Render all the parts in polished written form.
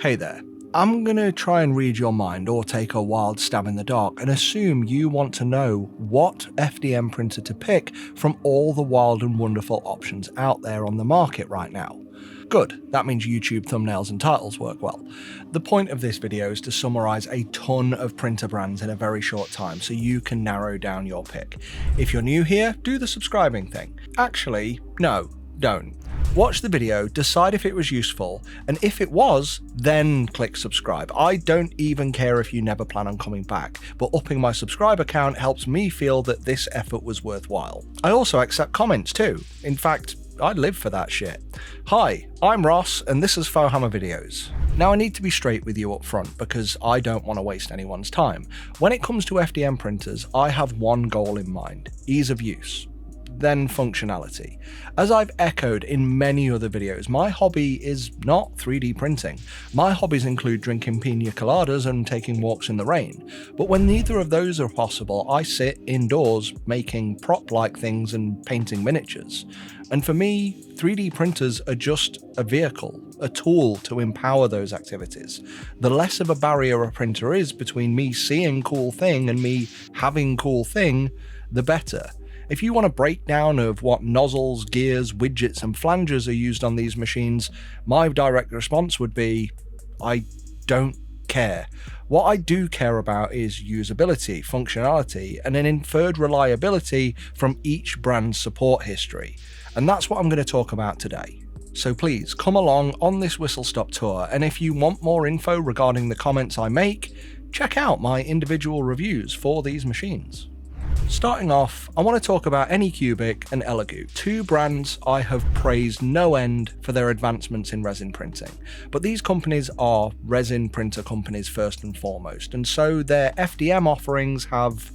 Hey there. I'm going to try and read your mind or take a wild stab in the dark and assume you want to know what FDM printer to pick from all the wild and wonderful options out there on the market right now. Good, that means YouTube thumbnails and titles work well. The point of this video is to summarize a ton of printer brands in a very short time so you can narrow down your pick. If you're new here, do the subscribing thing. Actually, no, don't. Watch the video, decide if it was useful, and if it was, then click subscribe. I don't even care if you never plan on coming back, but upping my subscriber count helps me feel that this effort was worthwhile. I also accept comments too. In fact, I'd live for that shit. Hi, I'm Ross, and this is Fohammer Videos. Now I need to be straight with you up front because I don't want to waste anyone's time. When it comes to FDM printers, I have one goal in mind: ease of use. Then functionality. As I've echoed in many other videos, my hobby is not 3D printing. My hobbies include drinking pina coladas and taking walks in the rain. But when neither of those are possible, I sit indoors making prop-like things and painting miniatures. And for me, 3D printers are just a vehicle, a tool to empower those activities. The less of a barrier a printer is between me seeing cool thing and me having cool thing, the better. If you want a breakdown of what nozzles, gears, widgets and flanges are used on these machines, my direct response would be, I don't care. What I do care about is usability, functionality, and an inferred reliability from each brand's support history. And that's what I'm going to talk about today. So please come along on this whistle-stop tour, and if you want more info regarding the comments I make, check out my individual reviews for these machines. Starting off, I want to talk about Anycubic and Elegoo, two brands I have praised no end for their advancements in resin printing. But these companies are resin printer companies first and foremost, and so their FDM offerings have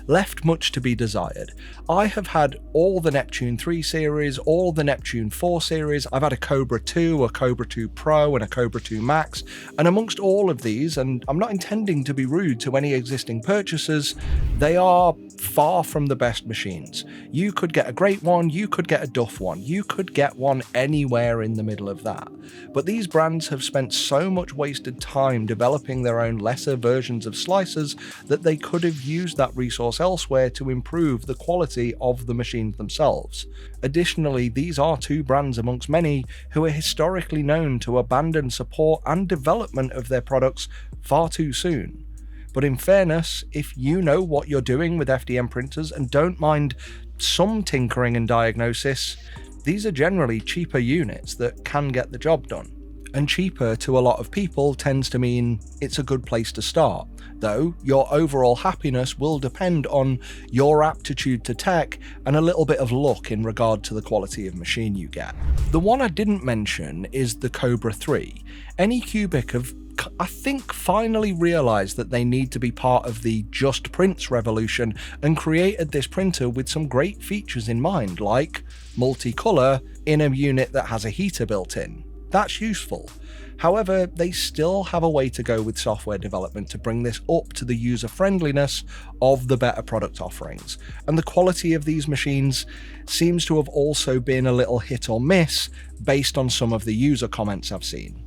left much to be desired. I have had all the Neptune 3 series, all the Neptune 4 series, I've had a Cobra 2, a Cobra 2 Pro and a Cobra 2 Max, and amongst all of these, and I'm not intending to be rude to any existing purchasers, they are far from the best machines. You could get a great one, you could get a duff one, you could get one anywhere in the middle of that. But these brands have spent so much wasted time developing their own lesser versions of slicers that they could have used that resource elsewhere to improve the quality of the machines themselves. Additionally, these are two brands amongst many who are historically known to abandon support and development of their products far too soon. But in fairness, if you know what you're doing with FDM printers and don't mind some tinkering and diagnosis, these are generally cheaper units that can get the job done. And cheaper to a lot of people tends to mean it's a good place to start, though your overall happiness will depend on your aptitude to tech and a little bit of luck in regard to the quality of machine you get. The one I didn't mention is the Cobra 3. Anycubic have, I think, finally realized that they need to be part of the just prints revolution and created this printer with some great features in mind, like multicolor in a unit that has a heater built in. That's useful. However, they still have a way to go with software development to bring this up to the user friendliness of the better product offerings. And the quality of these machines seems to have also been a little hit or miss based on some of the user comments I've seen.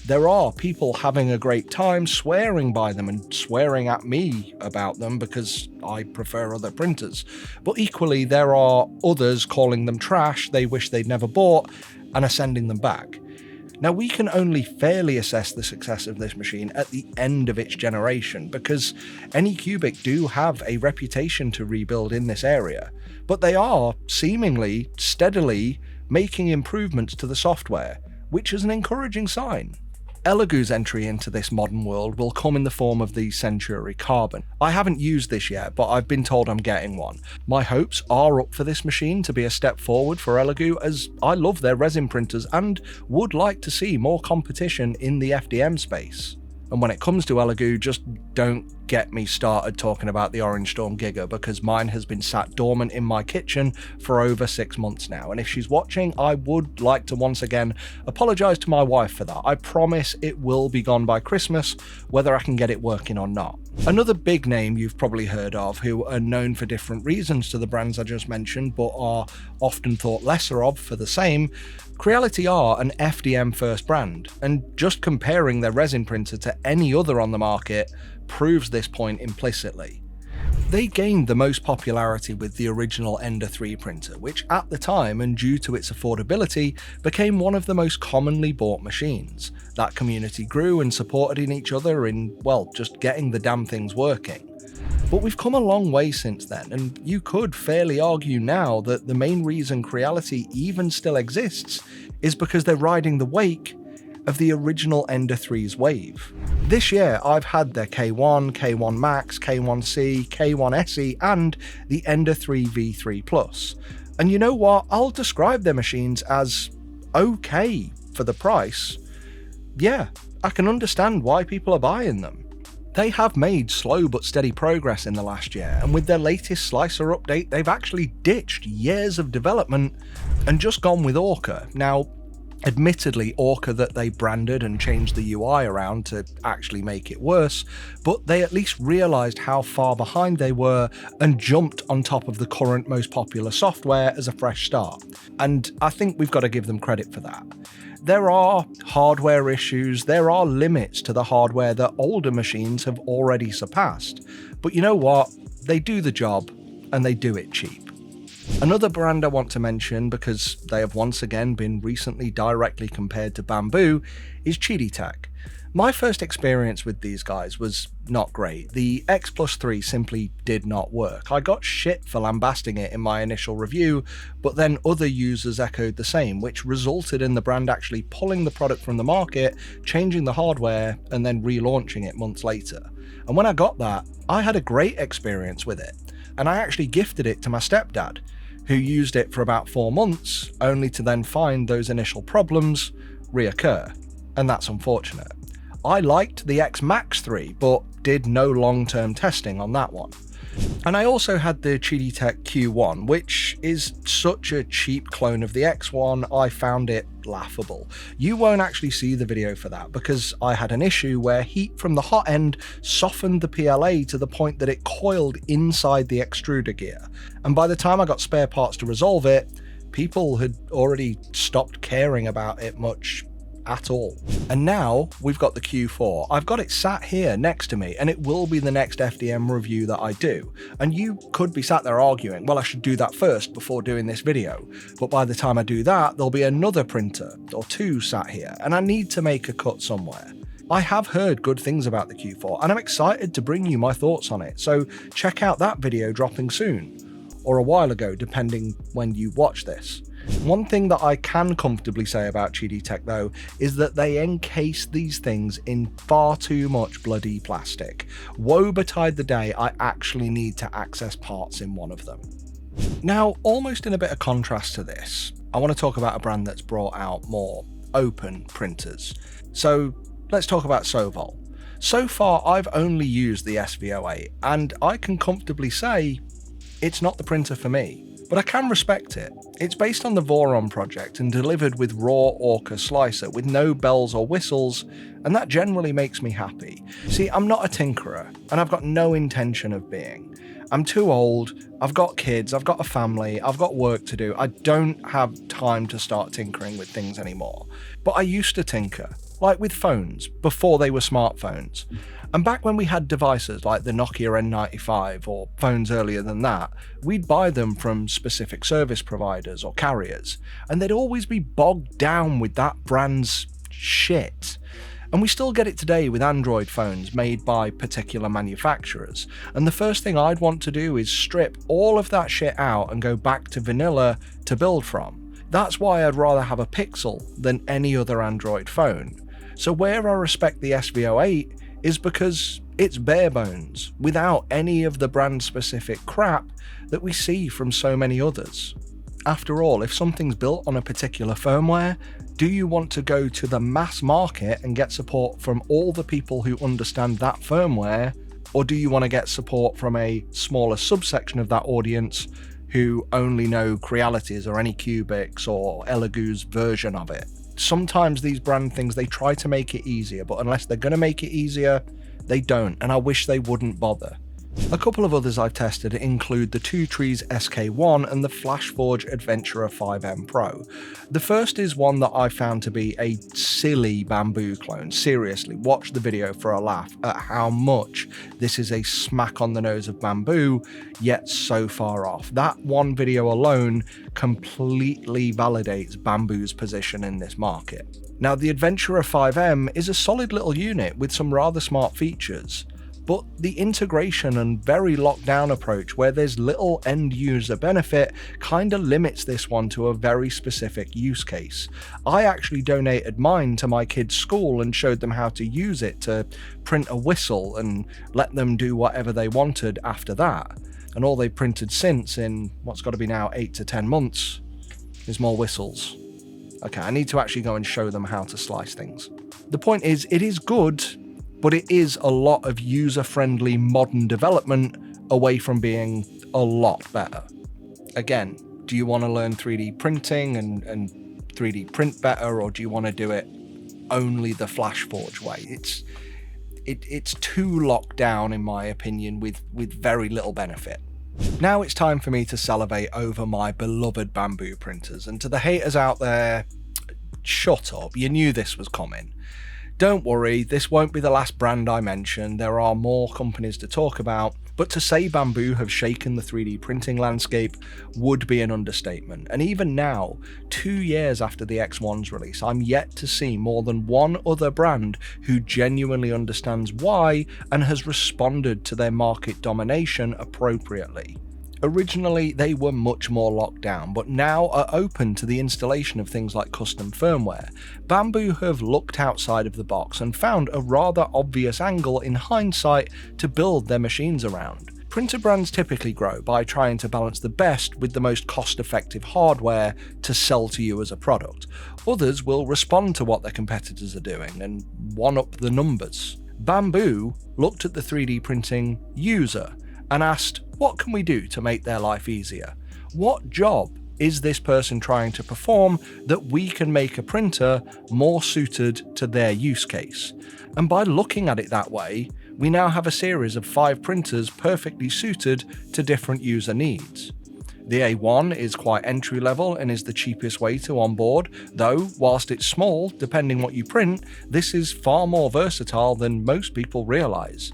There are people having a great time swearing by them and swearing at me about them because I prefer other printers. But equally, there are others calling them trash they wish they'd never bought and are sending them back. Now, we can only fairly assess the success of this machine at the end of its generation because Anycubic do have a reputation to rebuild in this area, but they are seemingly steadily making improvements to the software, which is an encouraging sign. Elegoo's entry into this modern world will come in the form of the Century Carbon. I haven't used this yet, but I've been told I'm getting one. My hopes are up for this machine to be a step forward for Elegoo, as I love their resin printers and would like to see more competition in the FDM space. And when it comes to Elegoo, just don't get me started talking about the Orange Storm Giga because mine has been sat dormant in my kitchen for over 6 months now. And if she's watching, I would like to once again apologise to my wife for that. I promise it will be gone by Christmas, whether I can get it working or not. Another big name you've probably heard of, who are known for different reasons to the brands I just mentioned, but are often thought lesser of for the same, Creality are an FDM first brand, and just comparing their resin printer to any other on the market proves this point implicitly. They gained the most popularity with the original Ender 3 printer, which at the time, and due to its affordability, became one of the most commonly bought machines. That community grew and supported in each other in, well, just getting the damn things working. But we've come a long way since then, and you could fairly argue now that the main reason Creality even still exists is because they're riding the wake of the original Ender 3's wave. This year I've had their K1, K1 Max, K1C, K1 SE and the Ender 3 V3 Plus. And you know what? I'll describe their machines as okay for the price. Yeah, I can understand why people are buying them. They have made slow but steady progress in the last year, and with their latest slicer update they've actually ditched years of development and just gone with Orca. Now, admittedly, Orca that they branded and changed the UI around to actually make it worse, but they at least realised how far behind they were and jumped on top of the current most popular software as a fresh start. And I think we've got to give them credit for that. There are hardware issues, there are limits to the hardware that older machines have already surpassed, but you know what? They do the job and they do it cheap. Another brand I want to mention, because they have once again been recently directly compared to Bamboo, is Qidi Tech. My first experience with these guys was not great. The X+3 simply did not work. I got shit for lambasting it in my initial review, but then other users echoed the same, which resulted in the brand actually pulling the product from the market, changing the hardware, and then relaunching it months later. And when I got that, I had a great experience with it, and I actually gifted it to my stepdad, who used it for about 4 months, only to then find those initial problems reoccur, and that's unfortunate. I liked the X Max 3, but did no long-term testing on that one. And I also had the Qidi Tech Q1, which is such a cheap clone of the X1, I found it laughable. You won't actually see the video for that, because I had an issue where heat from the hot end softened the PLA to the point that it coiled inside the extruder gear. And by the time I got spare parts to resolve it, people had already stopped caring about it much at all. And now we've got the Q4. I've got it sat here next to me, and it will be the next FDM review that I do. And you could be sat there arguing, well, I should do that first before doing this video. But by the time I do that, there'll be another printer or two sat here, and I need to make a cut somewhere. I have heard good things about the Q4, and I'm excited to bring you my thoughts on it, so check out that video dropping soon, or a while ago, depending when you watch this. One thing that I can comfortably say about Qidi Tech though, is that they encase these things in far too much bloody plastic. Woe betide the day I actually need to access parts in one of them. Now, almost in a bit of contrast to this, I want to talk about a brand that's brought out more open printers. So let's talk about Sovol. So far I've only used the SV08, and I can comfortably say it's not the printer for me. But I can respect it. It's based on the Voron project and delivered with raw Orca slicer with no bells or whistles, and that generally makes me happy. See, I'm not a tinkerer, and I've got no intention of being. I'm too old, I've got kids, I've got a family, I've got work to do. I don't have time to start tinkering with things anymore. But I used to tinker, like with phones, before they were smartphones. And back when we had devices like the Nokia N95 or phones earlier than that, we'd buy them from specific service providers or carriers, and they'd always be bogged down with that brand's shit. And we still get it today with Android phones made by particular manufacturers, and the first thing I'd want to do is strip all of that shit out and go back to vanilla to build from. That's why I'd rather have a Pixel than any other Android phone. So where I respect the SV08 is because it's bare bones, without any of the brand specific crap that we see from so many others. After all, if something's built on a particular firmware, do you want to go to the mass market and get support from all the people who understand that firmware, or do you want to get support from a smaller subsection of that audience who only know Creality's or Anycubics or Elegoo's version of it? Sometimes these brand things, they try to make it easier, but unless they're going to make it easier, They don't, and I wish they wouldn't bother. A couple of others I've tested include the TwoTrees SK1 and the FlashForge Adventurer 5M Pro. The first is one that I found to be a silly bamboo clone. Seriously, watch the video for a laugh at how much this is a smack on the nose of bamboo, yet so far off. That one video alone completely validates bamboo's position in this market. Now, the Adventurer 5M is a solid little unit with some rather smart features, but the integration and very locked down approach where there's little end user benefit kinda limits this one to a very specific use case. I actually donated mine to my kids' school and showed them how to use it to print a whistle and let them do whatever they wanted after that. And all they've printed since, in what's got to be now 8 to 10 months, is more whistles. Okay, I need to actually go and show them how to slice things. The point is, it is good, but it is a lot of user-friendly modern development away from being a lot better. Again, do you want to learn 3D printing and 3D print better, or do you want to do it only the FlashForge way? It's too locked down, in my opinion, with very little benefit. Now it's time for me to salivate over my beloved bamboo printers, and to the haters out there, shut up, you knew this was coming. Don't worry, this won't be the last brand I mention, there are more companies to talk about, but to say bamboo have shaken the 3D printing landscape would be an understatement. And even now, 2 years after the X1's release, I'm yet to see more than one other brand who genuinely understands why and has responded to their market domination appropriately. Originally, they were much more locked down, but now are open to the installation of things like custom firmware. Bamboo have looked outside of the box and found a rather obvious angle in hindsight to build their machines around. Printer brands typically grow by trying to balance the best with the most cost-effective hardware to sell to you as a product. Others will respond to what their competitors are doing and one-up the numbers. Bamboo looked at the 3D printing user and asked, what can we do to make their life easier? What job is this person trying to perform that we can make a printer more suited to their use case? And by looking at it that way, we now have a series of 5 printers perfectly suited to different user needs. The A1 is quite entry level and is the cheapest way to onboard, though whilst it's small, depending what you print, this is far more versatile than most people realise.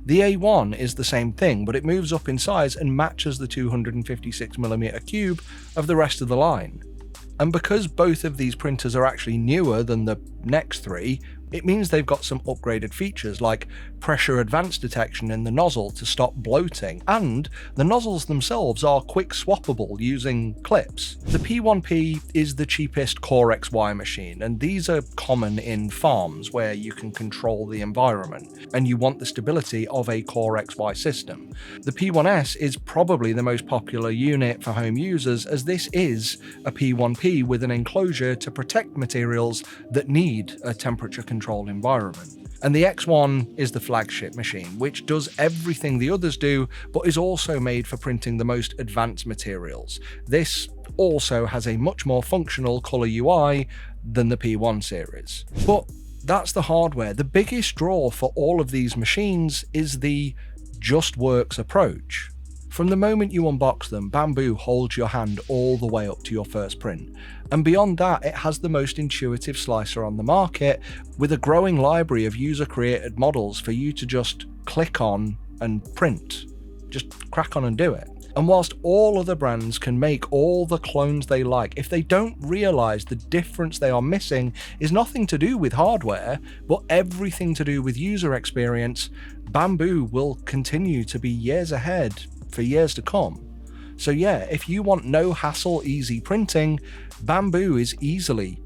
The A1 is the same thing, but it moves up in size and matches the 256mm cube of the rest of the line. And because both of these printers are actually newer than the next 3, it means they've got some upgraded features like pressure advance detection in the nozzle to stop bloating, and the nozzles themselves are quick swappable using clips. The P1P is the cheapest Core XY machine, and these are common in farms where you can control the environment and you want the stability of a Core XY system. The P1S is probably the most popular unit for home users, as this is a P1P with an enclosure to protect materials that need a temperature controlled environment. And the X1 is the flagship machine, which does everything the others do, but is also made for printing the most advanced materials. This also has a much more functional colour UI than the P1 series. But that's the hardware. The biggest draw for all of these machines is the just works approach. From the moment you unbox them, Bamboo holds your hand all the way up to your first print. And beyond that, it has the most intuitive slicer on the market, with a growing library of user-created models for you to just click on and print. Just crack on and do it. And whilst all other brands can make all the clones they like, if they don't realise the difference they are missing is nothing to do with hardware, but everything to do with user experience, Bamboo will continue to be years ahead for years to come. So yeah, if you want no hassle, easy printing, Bamboo is easily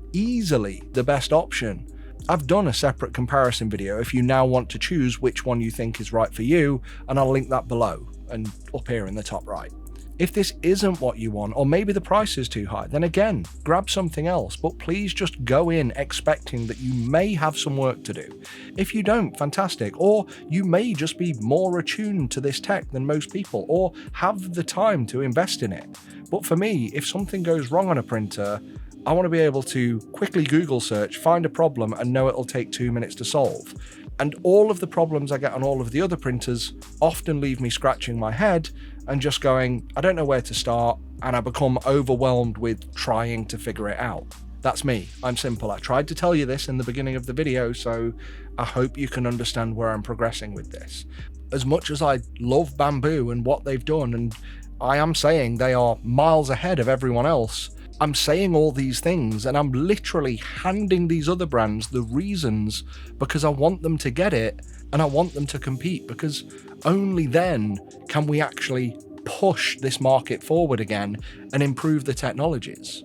the best option. I've done a separate comparison video if you now want to choose which one you think is right for you, and I'll link that below and up here in the top right. If this isn't what you want, or maybe the price is too high, then again, grab something else, but please just go in expecting that you may have some work to do. If you don't, fantastic, or you may just be more attuned to this tech than most people, or have the time to invest in it. But for me, if something goes wrong on a printer, I want to be able to quickly Google search, find a problem, and know it'll take 2 minutes to solve. And all of the problems I get on all of the other printers often leave me scratching my head and just going, I don't know where to start, and I become overwhelmed with trying to figure it out. That's me. I'm simple. I tried to tell you this in the beginning of the video, so I hope you can understand where I'm progressing with this. As much as I love Bamboo and what they've done, and I am saying they are miles ahead of everyone else, I'm saying all these things and I'm literally handing these other brands the reasons because I want them to get it and I want them to compete, because only then can we actually push this market forward again and improve the technologies.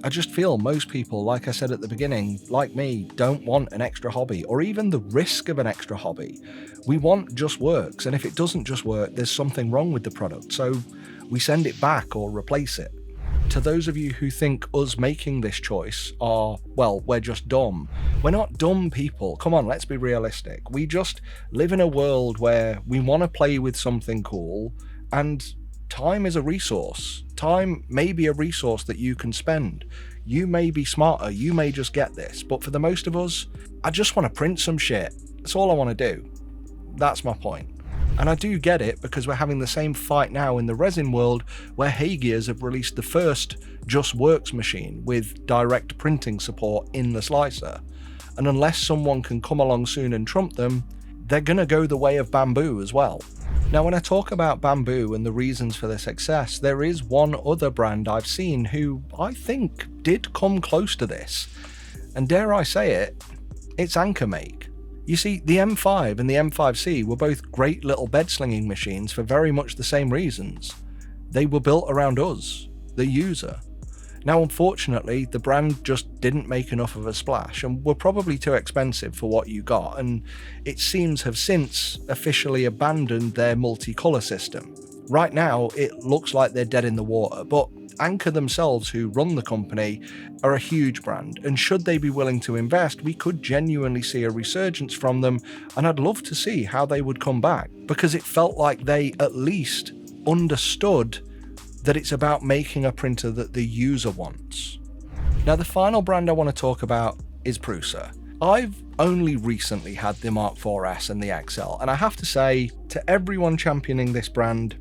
I just feel most people, like I said at the beginning, like me, don't want an extra hobby or even the risk of an extra hobby. We want just works, and if it doesn't just work, there's something wrong with the product, so we send it back or replace it. To those of you who think us making this choice are, well, we're just dumb. We're not dumb people. Come on, let's be realistic. We just live in a world where we want to play with something cool, and time is a resource. Time may be a resource that you can spend. You may be smarter, you may just get this, but for the most of us, I just want to print some shit. That's all I want to do. That's my point. And I do get it, because we're having the same fight now in the resin world, where Hagias have released the first Just Works machine with direct printing support in the slicer. And unless someone can come along soon and trump them, they're going to go the way of Bamboo as well. Now, when I talk about Bamboo and the reasons for their success, there is one other brand I've seen who I think did come close to this. And dare I say it, it's AnkerMake. You see, the M5 and the M5C were both great little bed slinging machines for very much the same reasons. They were built around us, the user. Now, unfortunately, the brand just didn't make enough of a splash and were probably too expensive for what you got, and it seems have since officially abandoned their multicolour system. Right now, it looks like they're dead in the water, but Anker themselves, who run the company, are a huge brand, and should they be willing to invest, we could genuinely see a resurgence from them, and I'd love to see how they would come back, because it felt like they at least understood that it's about making a printer that the user wants. Now, the final brand I want to talk about is Prusa. I've only recently had the Mark IVS and the XL, and I have to say, to everyone championing this brand,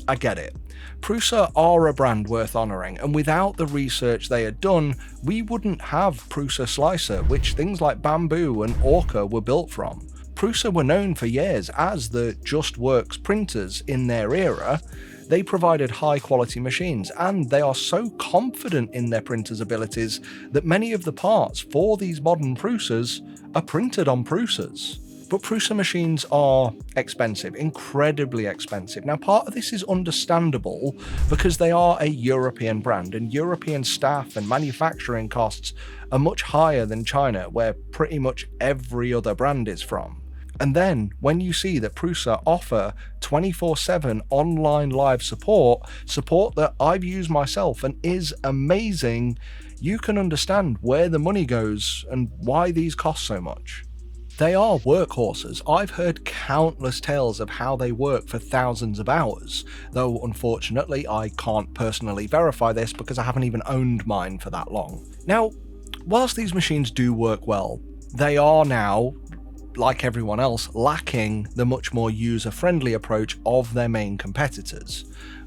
I get it. Prusa are a brand worth honouring, and without the research they had done, we wouldn't have Prusa Slicer, which things like Bamboo and Orca were built from. Prusa were known for years as the Just Works printers in their era. They provided high quality machines, and they are so confident in their printers' abilities that many of the parts for these modern Prusas are printed on Prusas. But Prusa machines are expensive, incredibly expensive. Now, part of this is understandable because they are a European brand, and European staff and manufacturing costs are much higher than China, where pretty much every other brand is from. And then when you see that Prusa offer 24/7 online live support that I've used myself and is amazing, you can understand where the money goes and why these cost so much. They are workhorses. I've heard countless tales of how they work for thousands of hours, though unfortunately I can't personally verify this because I haven't even owned mine for that long. Now, whilst these machines do work well, they are now, like everyone else, lacking the much more user-friendly approach of their main competitors.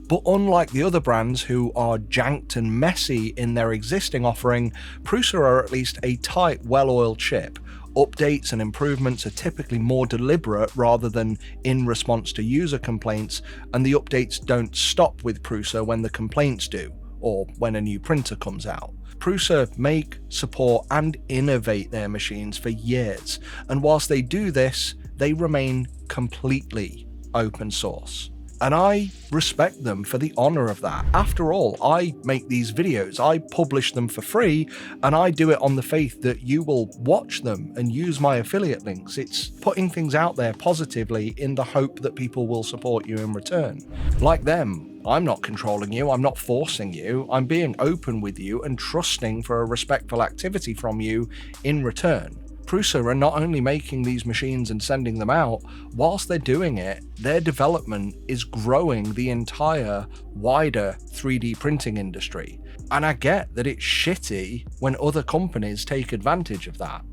But unlike the other brands who are janked and messy in their existing offering, Prusa are at least a tight, well-oiled ship. Updates and improvements are typically more deliberate rather than in response to user complaints, and the updates don't stop with Prusa when the complaints do, or when a new printer comes out. Prusa make, support and innovate their machines for years, and whilst they do this, they remain completely open source. And I respect them for the honor of that. After all, I make these videos, I publish them for free, and I do it on the faith that you will watch them and use my affiliate links. It's putting things out there positively in the hope that people will support you in return. Like them, I'm not controlling you, I'm not forcing you, I'm being open with you and trusting for a respectful activity from you in return. Prusa are not only making these machines and sending them out, whilst they're doing it, their development is growing the entire wider 3D printing industry. And I get that it's shitty when other companies take advantage of that.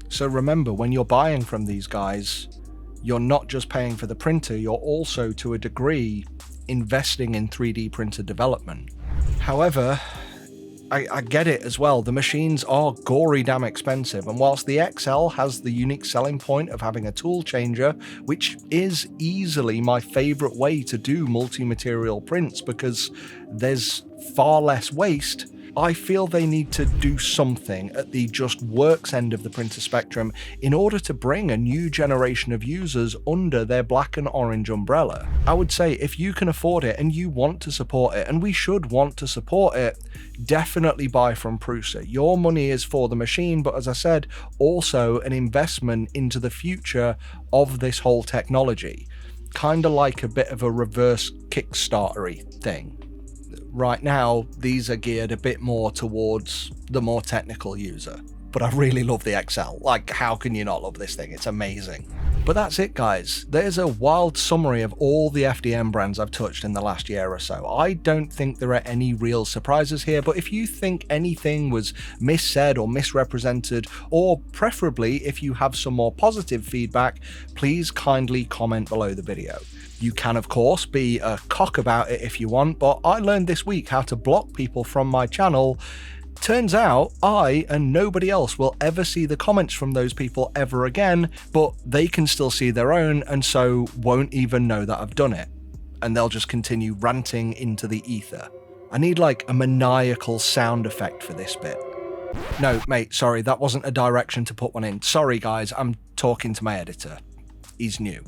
So remember, when you're buying from these guys, you're not just paying for the printer, you're also, to a degree, investing in 3D printer development. However, I get it as well. The machines are gory damn expensive, and whilst the XL has the unique selling point of having a tool changer, which is easily my favorite way to do multi-material prints because there's far less waste, I feel they need to do something at the just works end of the printer spectrum in order to bring a new generation of users under their black and orange umbrella. I would say if you can afford it and you want to support it, and we should want to support it, definitely buy from Prusa. Your money is for the machine, but as I said, also an investment into the future of this whole technology. Kind of like a bit of a reverse Kickstarter-y thing. Right now, these are geared a bit more towards the more technical user. But I really love the XL. Like, how can you not love this thing? It's amazing. But that's it, guys. There's a wild summary of all the FDM brands I've touched in the last year or so. I don't think there are any real surprises here, but if you think anything was missaid or misrepresented, or preferably if you have some more positive feedback, please kindly comment below the video. You can, of course, be a cock about it if you want, but I learned this week how to block people from my channel. Turns out I and nobody else will ever see the comments from those people ever again, but they can still see their own and so won't even know that I've done it. And they'll just continue ranting into the ether. I need like a maniacal sound effect for this bit. No, mate, sorry, that wasn't a direction to put one in. Sorry guys, I'm talking to my editor. He's new.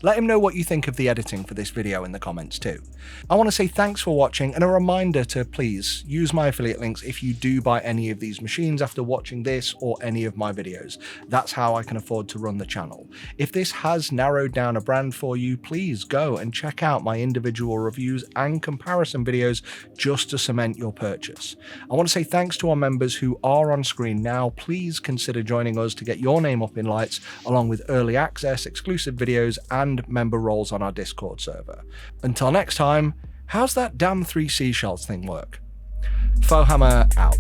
Let him know what you think of the editing for this video in the comments too. I want to say thanks for watching, and a reminder to please use my affiliate links if you do buy any of these machines after watching this or any of my videos. That's how I can afford to run the channel. If this has narrowed down a brand for you, please go and check out my individual reviews and comparison videos just to cement your purchase. I want to say thanks to our members who are on screen now. Please consider joining us to get your name up in lights, along with early access, exclusive videos, and member roles on our Discord server. Until next time, how's that damn 3 seashells thing work? Fohammer out.